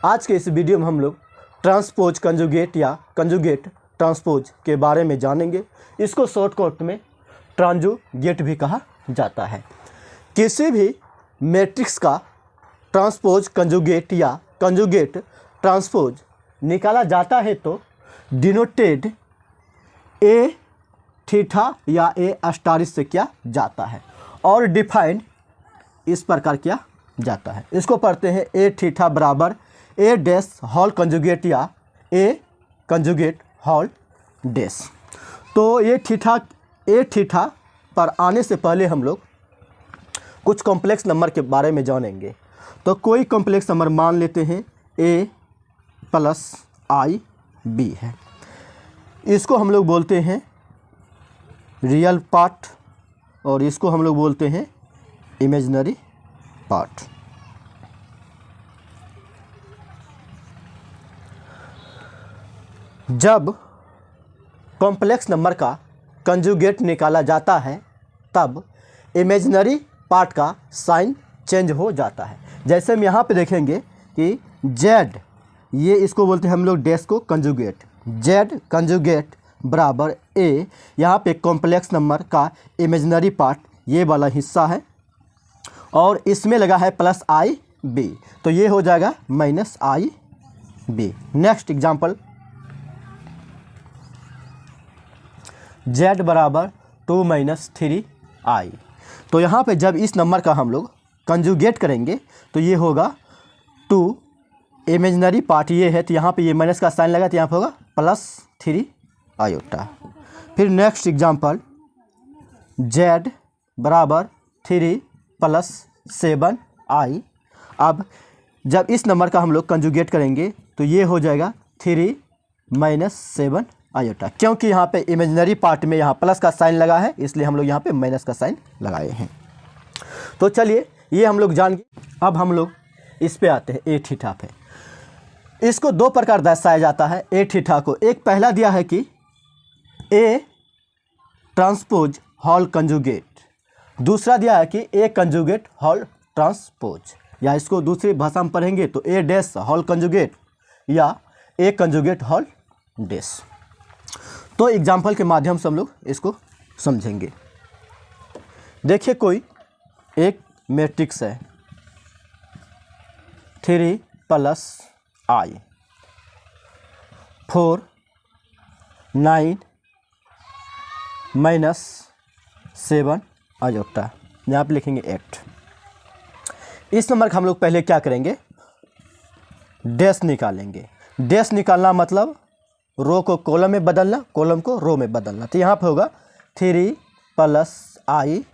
आज के इस वीडियो में हम लोग ट्रांसपोज कंजुगेट या कंजुगेट ट्रांसपोज के बारे में जानेंगे। इसको शॉर्टकट में ट्रांजुगेट भी कहा जाता है। किसी भी मैट्रिक्स का ट्रांसपोज कंजुगेट या कंजुगेट ट्रांसपोज निकाला जाता है तो डिनोटेड ए थीटा या ए स्टार से किया जाता है और डिफाइंड इस प्रकार किया जाता है। इसको पढ़ते हैं ए थीटा बराबर ए डैश होल कंजुगेट या ए कंजुगेट होल डैश। तो ए थीटा पर आने से पहले हम लोग कुछ कॉम्प्लेक्स नंबर के बारे में जानेंगे। तो कोई कॉम्प्लेक्स नंबर मान लेते हैं a प्लस आई बी है। इसको हम लोग बोलते हैं रियल पार्ट और इसको हम लोग बोलते हैं इमेजिनरी पार्ट। जब कॉम्प्लेक्स नंबर का कंजुगेट निकाला जाता है तब इमेजिनरी पार्ट का साइन चेंज हो जाता है। जैसे हम यहाँ पे देखेंगे कि z, ये इसको बोलते हैं हम लोग डैश को कंजुगेट, z कंजुगेट बराबर a। यहाँ पे कॉम्प्लेक्स नंबर का इमेजिनरी पार्ट ये वाला हिस्सा है और इसमें लगा है प्लस आई बी, तो ये हो जाएगा माइनस आई बी। नेक्स्ट एग्जाम्पल z बराबर 2 माइनस 3i। तो यहाँ पे जब इस नंबर का हम लोग कंजुगेट करेंगे तो ये होगा 2, इमेजिनरी पार्ट ये है तो यहाँ पे ये माइनस का साइन लगा तो यहाँ पे होगा प्लस 3 आयोटा। फिर नेक्स्ट एग्जाम्पल z बराबर 3 प्लस 7i। अब जब इस नंबर का हम लोग कंजुगेट करेंगे तो ये हो जाएगा 3 माइनस 7 आयोटा, क्योंकि यहाँ पे इमेजिनरी पार्ट में यहाँ प्लस का साइन लगा है इसलिए हम लोग यहाँ पे माइनस का साइन लगाए हैं। तो चलिए ये हम लोग जान गए। अब हम लोग इस पे आते हैं ए थीटा पे। इसको दो प्रकार दर्शाया जाता है ए थीटा को। एक पहला दिया है कि ए ट्रांसपोज होल कंजुगेट, दूसरा दिया है कि ए कंजुगेट होल ट्रांसपोज, या इसको दूसरी भाषा में पढ़ेंगे तो ए डैश होल कंजुगेट या ए कंजुगेट होल डैश। तो एग्जाम्पल के माध्यम से हम लोग इसको समझेंगे। देखिए कोई एक मैट्रिक्स है 3 प्लस आई 4 9 माइनस 7 आयोटा, यहाँ पे लिखेंगे 8। इस नंबर का हम लोग पहले क्या करेंगे, डैश निकालेंगे। डैश निकालना मतलब रो को कॉलम में बदलना, कॉलम को रो में बदलना। तो यहाँ पे होगा 3 प्लस आई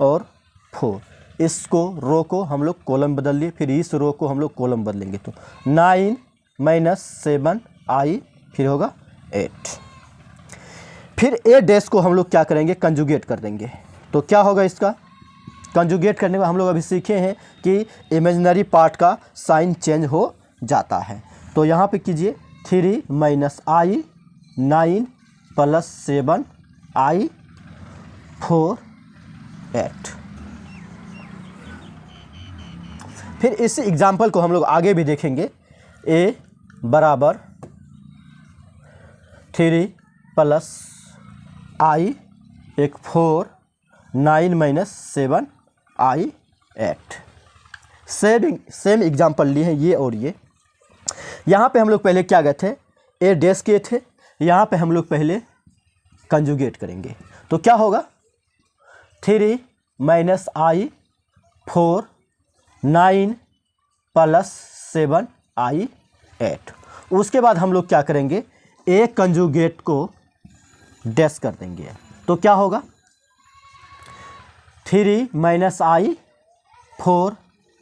और 4, इसको रो को हम लोग कॉलम बदल लिए, फिर इस रो को हम लोग कॉलम बदलेंगे तो 9 माइनस 7 आई, फिर होगा 8। फिर ए डैश को हम लोग क्या करेंगे, कंजुगेट कर देंगे। तो क्या होगा इसका कंजुगेट करने में हम लोग अभी सीखे हैं कि इमेजिनरी पार्ट का साइन चेंज हो जाता है। तो यहाँ पे कीजिए 3 माइनस आई 9 प्लस 7 आई 4 8। फिर इस एग्जाम्पल को हम लोग आगे भी देखेंगे। a बराबर 3 प्लस आई एक 4 9 माइनस 7 आई 8। सेम एग्जाम्पल लिए हैं ये और ये। यहाँ पे हम लोग पहले क्या गए थे, ए डैश किए थे, यहाँ पे हम लोग पहले कंजुगेट करेंगे। तो क्या होगा 3 माइनस आई 4 9 प्लस 7 आई 8। उसके बाद हम लोग क्या करेंगे, ए कंजुगेट को डैश कर देंगे। तो क्या होगा 3 माइनस आई 4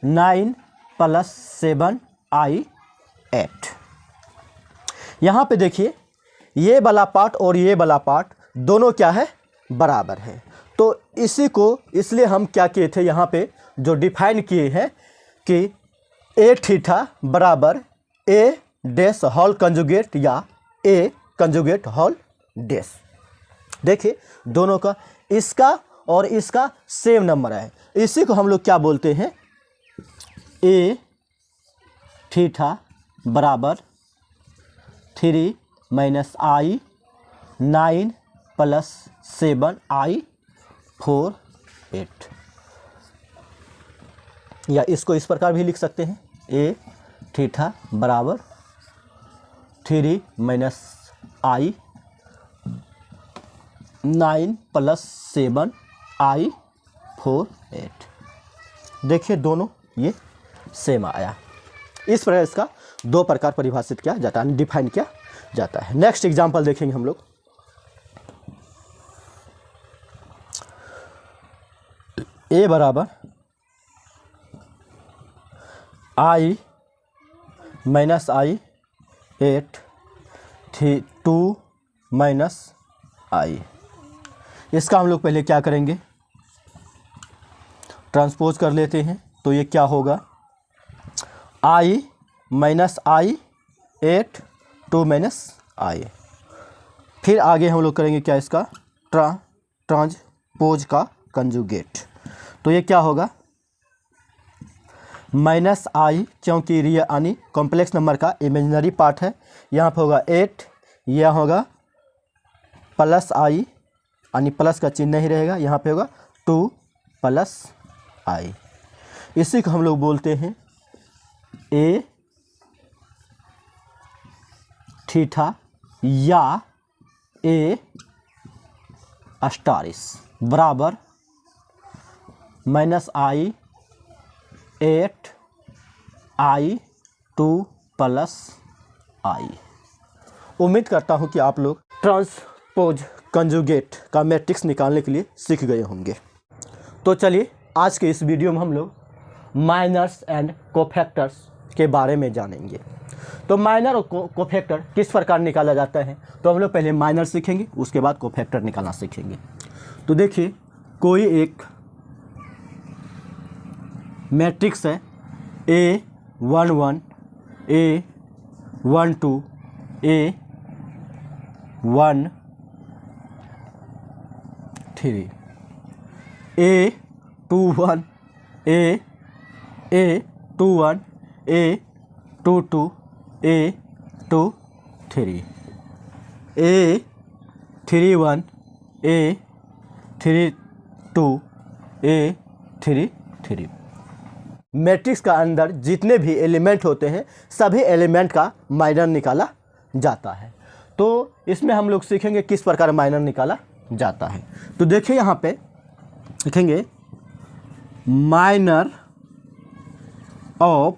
9 प्लस 7 आई 8। यहाँ पे देखिए ये वाला पार्ट और ये वाला पार्ट दोनों क्या है, बराबर है। तो इसी को इसलिए हम क्या किए थे, यहाँ पे जो डिफाइन किए हैं कि ए थीटा बराबर ए डैश होल कंजुगेट या ए कंजुगेट होल डैश। देखिए दोनों का, इसका और इसका सेम नंबर है, इसी को हम लोग क्या बोलते हैं, ए थीटा बराबर 3 माइनस आई 9 प्लस 7 आई 4 8, या इसको इस प्रकार भी लिख सकते हैं ए थीटा बराबर 3 माइनस आई 9 प्लस 7 आई 4 8। देखिए दोनों ये सेम आया। इस प्रकार इसका दो प्रकार परिभाषित किया जाता है, डिफाइन किया जाता है। नेक्स्ट एग्जांपल देखेंगे हम लोग। ए बराबर आई माइनस आई 8 2 माइनस आई। इसका हम लोग पहले क्या करेंगे, ट्रांसपोज कर लेते हैं। तो ये क्या होगा, आई माइनस आई 8 2 माइनस आई। फिर आगे हम लोग करेंगे क्या, इसका ट्रांसपोज का कंजुगेट। तो ये क्या होगा, माइनस आई, क्योंकि रियल यानी कॉम्प्लेक्स नंबर का इमेजिनरी पार्ट है, यहाँ पर होगा 8, यह होगा प्लस आई यानी प्लस का चिन्ह नहीं रहेगा, यहाँ पे होगा 2 प्लस आई। इसी को हम लोग बोलते हैं ए थीटा या ए स्टारिस बराबर माइनस आई 8 आई 2 प्लस आई। उम्मीद करता हूं कि आप लोग ट्रांसपोज कंजुगेट का मैट्रिक्स निकालने के लिए सीख गए होंगे। तो चलिए आज के इस वीडियो में हम लोग माइनर्स एंड कोफैक्टर्स के बारे में जानेंगे। तो माइनर और कोफैक्टर किस प्रकार निकाला जाता है, तो हम लोग पहले माइनर सीखेंगे, उसके बाद कोफैक्टर निकालना सीखेंगे। तो देखिए कोई एक मैट्रिक्स है A11 A12 A13 A21 A21 A22 A23 A31 A32 A33। Matrix का अंदर जितने भी एलिमेंट होते हैं सभी एलिमेंट का माइनर निकाला जाता है। तो इसमें हम लोग सीखेंगे किस प्रकार माइनर निकाला जाता है। तो देखिए यहाँ पे लिखेंगे माइनर ऑफ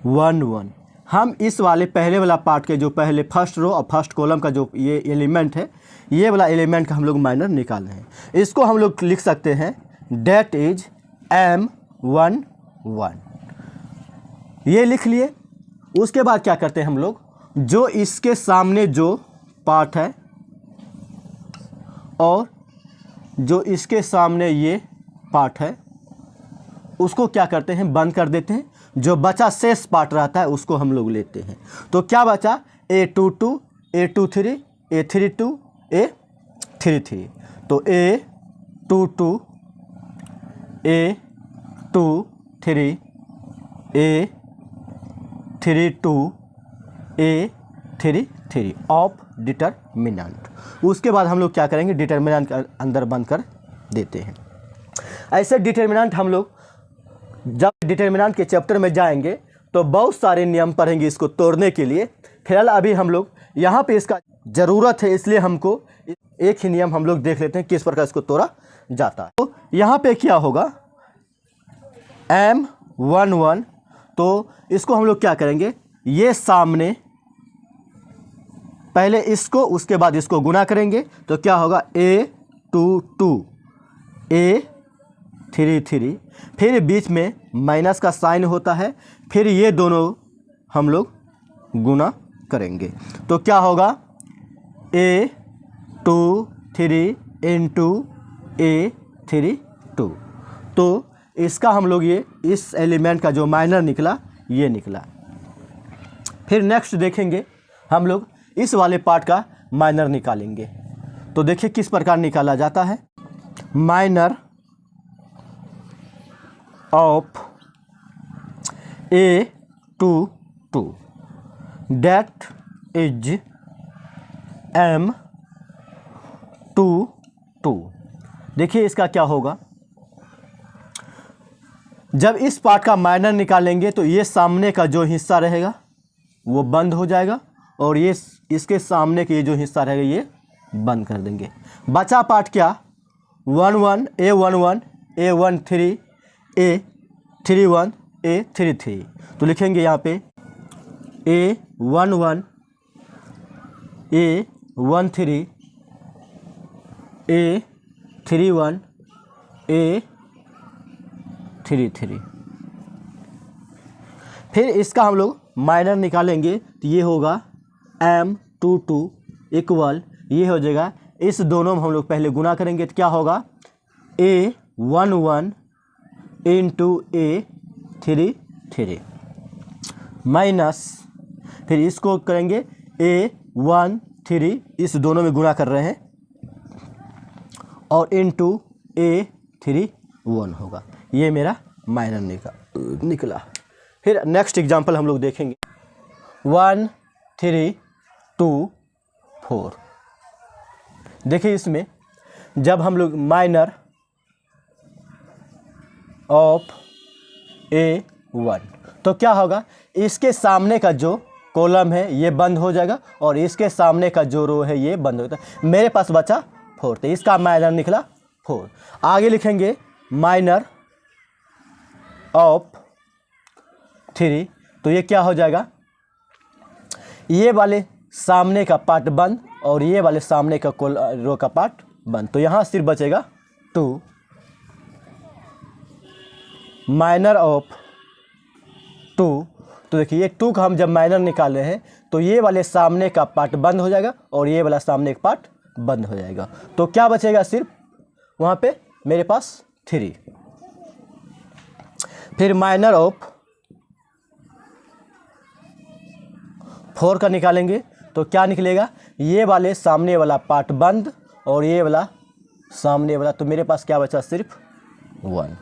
1 1। हम इस वाले पहले वाला पार्ट के जो पहले फर्स्ट रो और फर्स्ट कॉलम का जो ये एलिमेंट है, ये वाला एलिमेंट का हम लोग माइनर निकाल रहे हैं। इसको हम लोग लिख सकते हैं डेट इज M11। ये लिख लिए। उसके बाद क्या करते हैं हम लोग, जो इसके सामने जो पार्ट है और जो इसके सामने ये पार्ट है उसको क्या करते हैं, बंद कर देते हैं। जो बचा शेष पार्ट रहता है उसको हम लोग लेते हैं। तो क्या बचा, A22 A23 A32 A33। तो A22 A23 A32 A33 of determinant. उसके बाद हम लोग क्या करेंगे, डिटरमिनेंट के अंदर बंद कर देते हैं। ऐसे डिटरमिनेंट हम लोग जब डिटरमिनेंट के चैप्टर में जाएंगे तो बहुत सारे नियम पढ़ेंगे इसको तोड़ने के लिए। फिलहाल अभी हम लोग यहाँ पे इसका ज़रूरत है, इसलिए हमको एक ही नियम हम लोग देख लेते हैं किस प्रकार इसको तोड़ा जाता है। तो यहाँ पे क्या होगा, M11। तो इसको हम लोग क्या करेंगे, ये सामने पहले इसको उसके बाद इसको गुना करेंगे। तो क्या होगा, A22 A33, फिर बीच में माइनस का साइन होता है, फिर ये दोनों हम लोग गुना करेंगे। तो क्या होगा, A23 इंटू A32। तो इसका हम लोग ये इस एलिमेंट का जो माइनर निकला ये निकला। फिर नेक्स्ट देखेंगे हम लोग इस वाले पार्ट का माइनर निकालेंगे। तो देखिए किस प्रकार निकाला जाता है, minor of A 2 2 that is m 2 2। देखिए इसका क्या होगा, जब इस पार्ट का माइनर निकालेंगे तो ये सामने का जो हिस्सा रहेगा वो बंद हो जाएगा और ये इसके सामने के ये जो हिस्सा रहेगा ये बंद कर देंगे। बचा पार्ट क्या, 1 1 A11 A13 A31 A33। तो लिखेंगे यहाँ पे A11 A13 A31 A33। फिर इसका हम लोग माइनर निकालेंगे तो ये होगा M22 इक्वल, ये हो जाएगा, इस दोनों में हम लोग पहले गुना करेंगे तो क्या होगा A11 इंटू A33 माइनस, फिर इसको करेंगे A13, इस दोनों में गुना कर रहे हैं, और इंटू A31 होगा। ये मेरा माइनर निकला। फिर नेक्स्ट एग्जांपल हम लोग देखेंगे 1 3 2 4। देखिए इसमें जब हम लोग माइनर ऑफ A1 तो क्या होगा, इसके सामने का जो कॉलम है ये बंद हो जाएगा और इसके सामने का जो रो है ये बंद हो जाएगा। मेरे पास बचा 4, तो इसका माइनर निकला 4। आगे लिखेंगे माइनर ऑफ 3, तो ये क्या हो जाएगा, ये वाले सामने का पार्ट बंद और ये वाले सामने का रो का पार्ट बंद, तो यहाँ सिर्फ बचेगा 2 माइनर ऑफ 2। तो देखिए ये 2 का हम जब माइनर निकाले हैं तो ये वाले सामने का पार्ट बंद हो जाएगा और ये वाला सामने का पार्ट बंद हो जाएगा, तो क्या बचेगा, सिर्फ वहाँ पे मेरे पास 3। फिर माइनर ऑफ 4 का निकालेंगे तो क्या निकलेगा, ये वाले सामने वाला पार्ट बंद और ये वाला सामने वाला, तो मेरे पास क्या बचा, सिर्फ 1।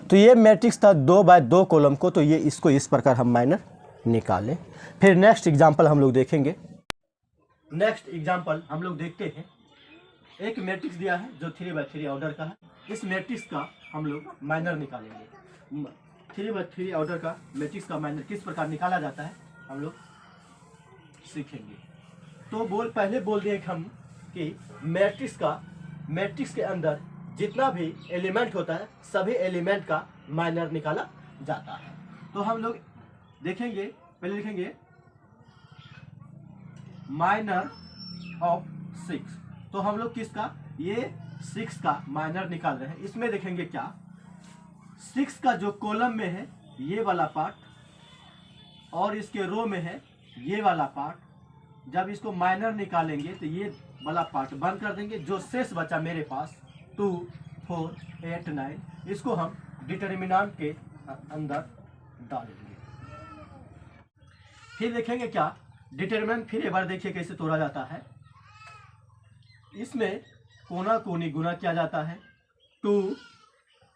तो ये मैट्रिक्स था 2 बाय 2 कॉलम को, तो ये इसको इस प्रकार हम माइनर निकालें। फिर नेक्स्ट एग्जांपल हम लोग देखेंगे। नेक्स्ट एग्जांपल हम लोग देखते हैं, एक मैट्रिक्स दिया है जो 3 बाय 3 ऑर्डर का है। इस मैट्रिक्स का हम लोग माइनर निकालेंगे। 3 बाय 3 ऑर्डर का मैट्रिक्स का माइनर किस प्रकार निकाला जाता है हम लोग सीखेंगे। तो पहले बोल दिए हम कि मैट्रिक्स के अंदर जितना भी एलिमेंट होता है सभी एलिमेंट का माइनर निकाला जाता है। तो हम लोग देखेंगे, पहले लिखेंगे माइनर ऑफ 6। तो हम लोग किसका, ये 6 का माइनर निकाल रहे हैं। इसमें देखेंगे क्या, 6 का जो कॉलम में है ये वाला पार्ट और इसके रो में है ये वाला पार्ट, जब इसको माइनर निकालेंगे तो ये वाला पार्ट बंद कर देंगे। जो शेष बचा मेरे पास 2 4 8 9, इसको हम डिटर्मिनेंट के अंदर डालेंगे। फिर देखेंगे क्या, डिटर्मिनेंट फिर एक बार देखिए कैसे तोड़ा जाता है। इसमें कोना कोनी गुना किया जाता है। 2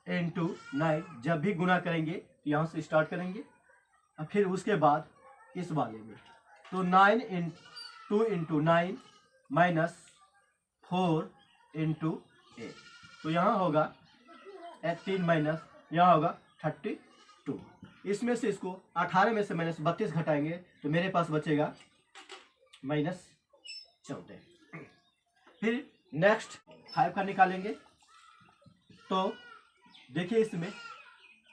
into 9 जब भी गुना करेंगे यहाँ से स्टार्ट करेंगे और फिर उसके बाद इस वाले में, तो 2 into 9 माइनस 4 into 8, तो यहाँ होगा 18 माइनस यहाँ होगा 32। इसमें से इसको 18 में से माइनस 32 घटाएंगे तो मेरे पास बचेगा माइनस 14। फिर नेक्स्ट 5 का निकालेंगे। तो देखिए इसमें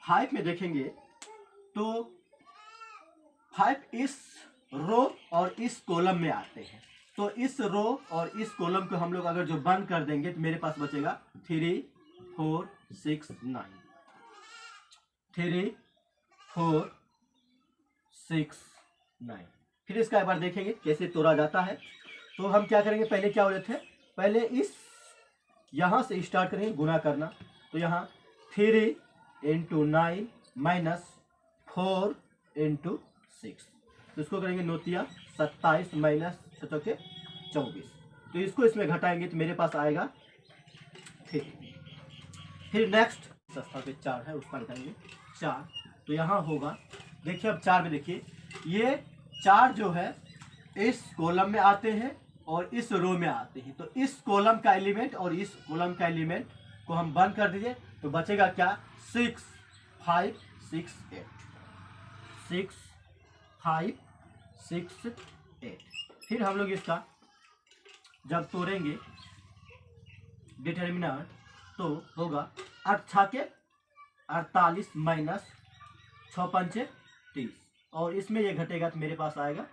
5 में देखेंगे तो 5 इस रो और इस कॉलम में आते हैं। तो इस रो और इस कॉलम को हम लोग अगर जो बंद कर देंगे तो मेरे पास बचेगा 3 4 6 9, 3 4 6 9। फिर इसका एक बार देखेंगे कैसे तोड़ा जाता है। तो हम क्या करेंगे, पहले क्या हो रहे थे, पहले इस यहाँ से स्टार्ट करेंगे गुना करना। तो यहाँ 3 into 9 माइनस 4 into 6, तो इसको करेंगे नोतिया 27 माइनस 7 24। तो इसको इसमें घटाएंगे तो मेरे पास आएगा 3। फिर नेक्स्ट सस्ता पे 4 है उसका घटाएंगे 4, तो यहाँ होगा देखिए अब 4 में देखिए, ये 4 जो है इस कॉलम में आते हैं और इस रो में आते हैं। तो इस कॉलम का एलिमेंट और इस कॉलम का एलिमेंट को हम बंद कर दीजिए तो बचेगा क्या, 6 5 6 8, 6 5 6 8। फिर हम लोग इसका जब तोड़ेंगे डिटर्मिनेंट तो होगा 8 छाके 48 माइनस 6 पंचे 30, और इसमें ये घटेगा तो मेरे पास आएगा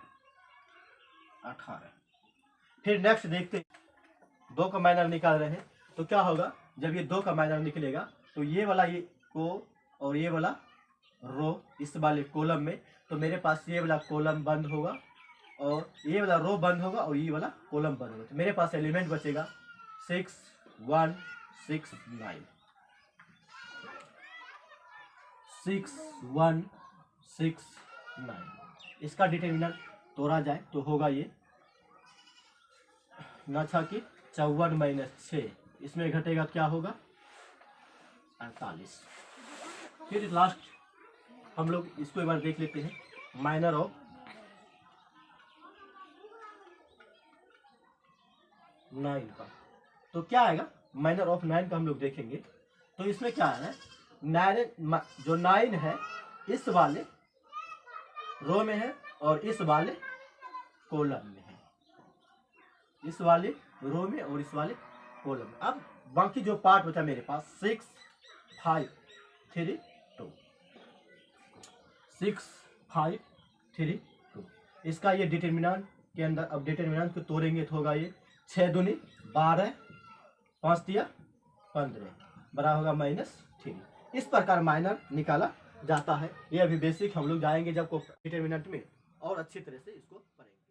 18। फिर नेक्स्ट देखते हैं 2 का माइनर निकाल रहे हैं तो क्या होगा, जब ये 2 का माइनर निकलेगा तो ये वाला ये को और ये वाला रो इस वाले कॉलम में, तो मेरे पास ये वाला कॉलम बंद होगा और ये वाला रो बंद होगा और ये वाला कॉलम बंद होगा। तो मेरे पास एलिमेंट बचेगा 6 1 6 9, 6 1 6 9। इसका डिटर्मिनेंट तोड़ा जाए तो होगा ये 9 छाके 54 माइनस 6, इसमें घटेगा क्या होगा 48। फिर लास्ट हम लोग इसको एक बार देख लेते हैं, माइनर ऑफ 9 का। तो क्या आएगा, माइनर ऑफ 9 का हम लोग देखेंगे तो इसमें क्या है, 9 जो 9 है इस वाले रो में है और इस वाले कॉलम में है, इस वाले रो में और इस वाले कॉलम में। अब बाकी जो पार्ट बचा मेरे पास 6 5 3 2, 6 5 3 2, इसका ये डिटर्मिनेंट के अंदर, अब डिटर्मिनेंट को तोड़ेंगे तो होगा ये 6 दूनी 12 5 तिया 15 बड़ा होगा -3। इस प्रकार माइनर निकाला जाता है। ये अभी बेसिक हम लोग जाएंगे जब डिटर्मिनेंट में और अच्छी तरह से इसको पढ़ेंगे।